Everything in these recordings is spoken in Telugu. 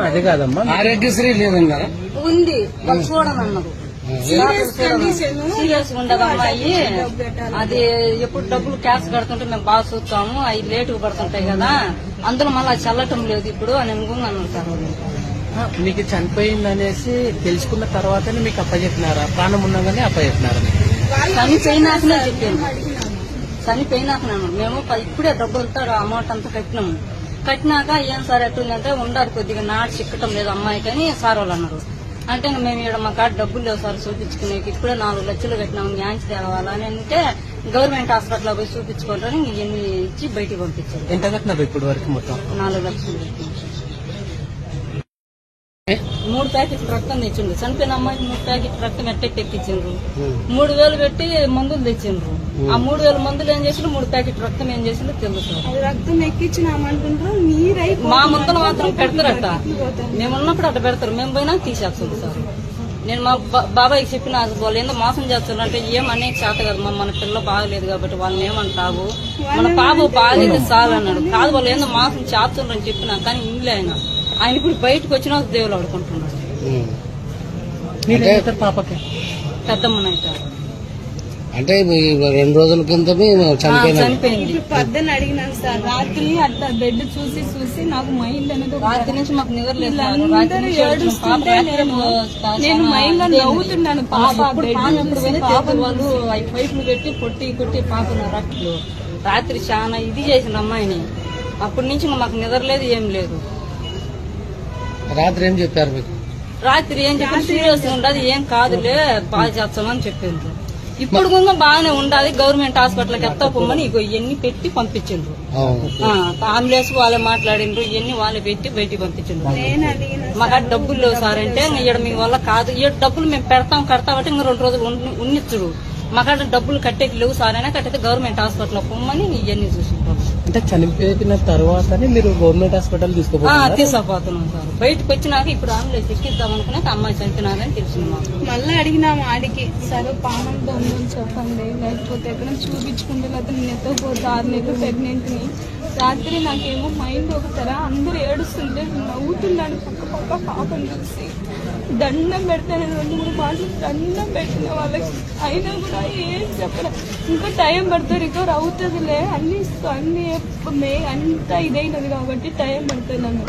అది కాదమ్మా, ఆరోగ్యశ్రీ లేదన్నా ఉంది, చూడనన్నారు. సీరియస్ ఉండదు అమ్మాయి. అది ఎప్పుడు డబ్బులు క్యాష్ కడుతుంటే మేము బాగా చూస్తాము, అవి లేటుగా పడుతుంటాయి కదా, అందులో మళ్ళీ చల్లటం లేదు ఇప్పుడు అని అన్నారు సార్. మీకు చనిపోయిందనేసి తెలుసుకున్న తర్వాతనే మీకు అప్పచెప్పినారా? ప్రాణం ఉన్నాగానే అప్పచెప్పినారా? చనిపోయినాకనే చెప్పాను, చనిపోయినాకనే మేము ఇప్పుడే డబ్బులతో అమౌంట్ అంతా కట్టినాము. కట్టినాక ఏం సార్ ఎట్టుందంటే ఉండాలి కొద్దిగా నాటు చిక్కటం లేదు అమ్మాయికి అని సార్ వాళ్ళు అన్నారు. అంటే మేము ఇక్కడ మా కాడ డబ్బులు లేవు సార్ చూపించుకునేకి, ఇప్పుడే 4 లక్షలు కట్టినాము, న్యాన్స్ తేవాలని అంటే గవర్నమెంట్ హాస్పిటల్ పోయి చూపించుకుంటారని ఇవన్నీ ఇచ్చి బయటికి పంపించారు. ఎంత కట్టినారు ఇప్పుడు వరకు? మొత్తం 4 లక్షలు కట్టినాం. 3 ప్యాకెట్లు రక్తం తెచ్చిండ్రు, చనిపోయిన అమ్మాయికి 3 ప్యాకెట్ రక్తం ఎక్కించిండ్రు. 3,000 పెట్టి మందులు తెచ్చిండ్రు. ఆ 3,000 మందులు ఏం చేసిండ్రు, 3 ప్యాకెట్ రక్తం ఏం చేసిండ్రు తెలుసు. రక్తం ఎక్కించినామంటుండ్రు, మా ముందర మాత్రం పెడతారట, మేము ఉన్నప్పుడు అట్లా పెడతారు, మేము పోయినా తీసేస్తుంది సార్. నేను మా బాబాయ్కి చెప్పిన వాళ్ళు ఏందో మోసం చేస్తున్నారు అంటే ఏమనే చేత కదా, మన పిల్ల బాగలేదు కాబట్టి వాళ్ళని ఏమంటావు, మన పాప బాగలేదు చాలు అన్నాడు. కాదు వాళ్ళు ఏందో మోసం చేస్తున్నారు అని చెప్పినా కానీ ఇంగ్లీ ఆయన ఇప్పుడు బయటకు వచ్చినా దేవులు ఆడుకుంటున్నాడు. పాపకి పెద్దమ్మనైతే అంటే 2 రోజుల కింద చనిపోయింది. పొద్దున్న అడిగినాను సార్, రాత్రి అట్లా బెడ్ చూసి నాకు మైండ్ అనేది రాత్రి నుంచి మాకు నిద్ర లేదు. నేను మైండ్ లో నవ్వుతున్నాను. పాప వాళ్ళు పైపులు పెట్టి కొట్టి పాప రక్తులు రాత్రి చాలా ఇది చేసిన అమ్మాయిని. అప్పటి నుంచి మాకు నిద్ర లేదు, ఏం లేదు. రాత్రి ఏం చెప్పారు మీకు? రాత్రి ఏం చెప్పారు, సీరియస్ ఉండదు, ఏం కాదులే బాగా చేస్తామని చెప్పిండ్రు. ఇప్పుడు కూడా బాగానే ఉండాలి, గవర్నమెంట్ హాస్పిటల్కి ఎత్తపోమని ఇవన్నీ పెట్టి పంపించిండ్రు. అంబులెన్స్ వాళ్ళే మాట్లాడిండ్రు, ఇవన్నీ వాళ్ళే పెట్టి బయటికి పంపించిండ్రు. మాకు డబ్బులు లేవు సార్ అంటే ఇక్కడ మీ వల్ల కాదు, ఈ డబ్బులు మేము కడతామంటే ఇంకా 2 రోజులు ఉన్నిచ్చుడు. మాకు డబ్బులు కట్టేకి లేవు సార్ అయినా కట్టయితే గవర్నమెంట్ హాస్పిటల్ పొమ్మని ఇవన్నీ చూసిండ్రు. అంటే చనిపోయిన తర్వాతనే మీరు గవర్నమెంట్ హాస్పిటల్ తీసుకుపోతున్నాం సార్. బయటకు వచ్చినాక ఇప్పుడు అంబులెన్స్ ఎక్కిద్దాం అనుకున్నాక అమ్మాయి చనిపోయినారని తెలిసింది మాకు. మళ్ళీ అడిగినాము ఆడికి, సరే పానంతో ఉందని చెప్పండి, లేకపోతే ఎక్కడ చూపించుకుంటే లేకపోతే నేను ఎత్తకపోతే 6 నెలలు ప్రెగ్నెంట్ ని. రాత్రి నాకేమో మైండ్ ఒకతర, అందరూ ఏడుస్తుంటే నవ్వుతున్నాడు పక్క పాపని చూసి. దండం పెడతాను 2-3 మాటలు దండం పెట్టిన వాళ్ళకి, అయినా కూడా ఏం చెప్పలే. ఇంకా టైం పడుతుంది, రికవర్ అవుతుందిలే అన్ని అంతా ఇదైనది కాబట్టి టైం పడుతుంది.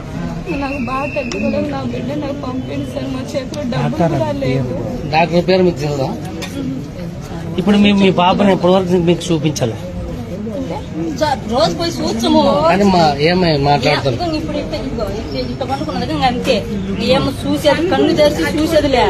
నాకు బాగా తగ్గిపోవడం, నా బిడ్డ నాకు పంపింది సార్, మా చేతిలో డబ్బులు కూడా లేదు. డాక్టర్ పేరు మీకు తెలుసా? ఇప్పుడు మీ బాబుని ఎప్పటివరకు మీకు చూపించాలి? రోజు పోయి చూచము మాట్లాడుతాను. ఇప్పుడు ఇట్లా పండుకున్నది అంతే, ఏమో చూసేది కన్ను తెరిచి చూసేదిలే.